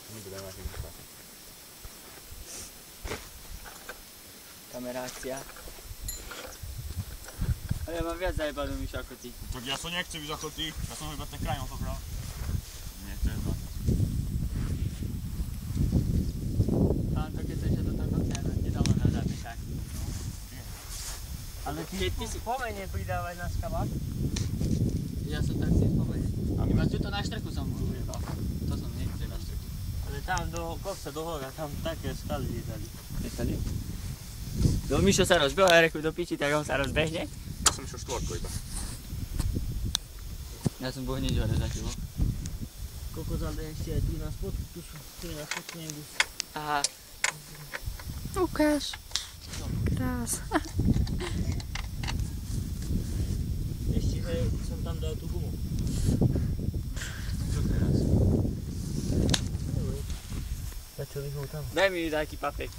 Nebudem mať nič. Kamerácia. Ale ja mám viac zajebanú myš ako ty. Tak ja som nechcem byť ako ty, ja som iba ten krajom zobral. Nie, to je zle. Tamto, keď sa ešte do toho nedalo nadáme tak. Ale keď ty si pomene pridávaj na skavák. Ja som tak si pomene. Iba tuto na štrechu som ujebal. To som nechcel na štrechu. Ale tam do kopca, do hora, tam také skaly lietali. Lietali? No Mišo sa rozbil a ja reku do piči, tak on sa rozbehne. Ja som išiel štvorko iba. Ja som bol hneď hore za tebou. Kokos, ale ešte aj tu na spodku, tu na spodku nebudú. Aha. Ukáž. Krás. Ešte, hej, som tam dal tú gumu. Čo teraz? Začali ho tam. Daj mi taký papek.